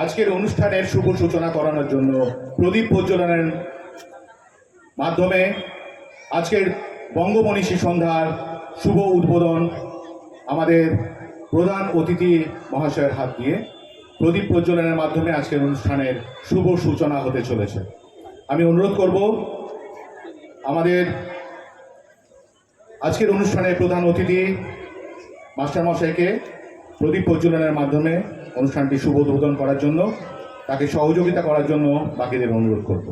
আজকের অনুষ্ঠানের শুভ সূচনা করানোর জন্য প্রদীপ প্রজ্বলনের মাধ্যমে আজকের বঙ্গমনীষী সন্ধ্যার শুভ উদ্বোধন আমাদের প্রধান অতিথি মহাশয়ের হাত দিয়ে প্রদীপ প্রজ্বলনের মাধ্যমে আজকের অনুষ্ঠানের শুভ সূচনা হতে চলেছে। আমি অনুরোধ করব আমাদের আজকের অনুষ্ঠানের প্রধান অতিথি মাস্টারমশাইকে প্রদীপ প্রজ্বলনের মাধ্যমে অনুষ্ঠানটি শুভ উদ্বোধন করার জন্য, তাকে সহযোগিতা করার জন্য বাকিদের অনুরোধ করব।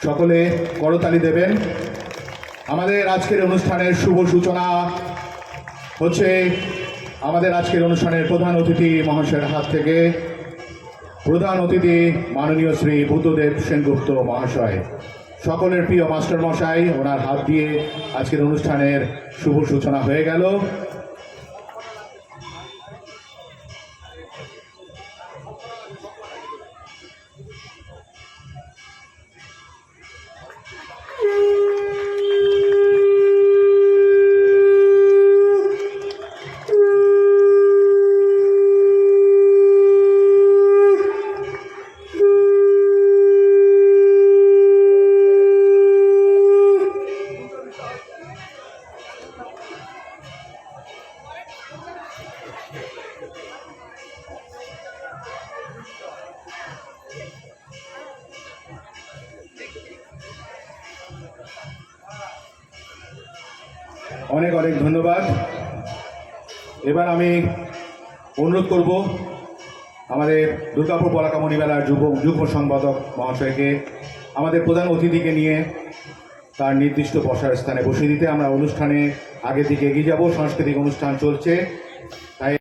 সকলে করতালি দেবেন। আমাদের আজকের অনুষ্ঠানের শুভ সূচনা হচ্ছে আমাদের আজকের অনুষ্ঠানের প্রধান অতিথি মহাশয়ের হাত থেকে। প্রধান অতিথি মাননীয় শ্রী বুদ্ধদেব সেনগুপ্ত মহাশয়, সকলের প্রিয় মাস্টার মশাই, ওনার হাত দিয়ে আজকের অনুষ্ঠানের শুভ সূচনা হয়ে গেল। অনেক অনেক ধন্যবাদ। এবার আমি অনুরোধ করব আমাদের দুর্গাপুর পলাকামণি মেলার যুগ্ম সম্পাদক মহাশয়কে আমাদের প্রধান অতিথিকে নিয়ে তার নির্দিষ্ট বসার স্থানে বসিয়ে দিতে। আমরা অনুষ্ঠানে আগে দিকে এগিয়ে যাব, সাংস্কৃতিক অনুষ্ঠান চলছে, তাই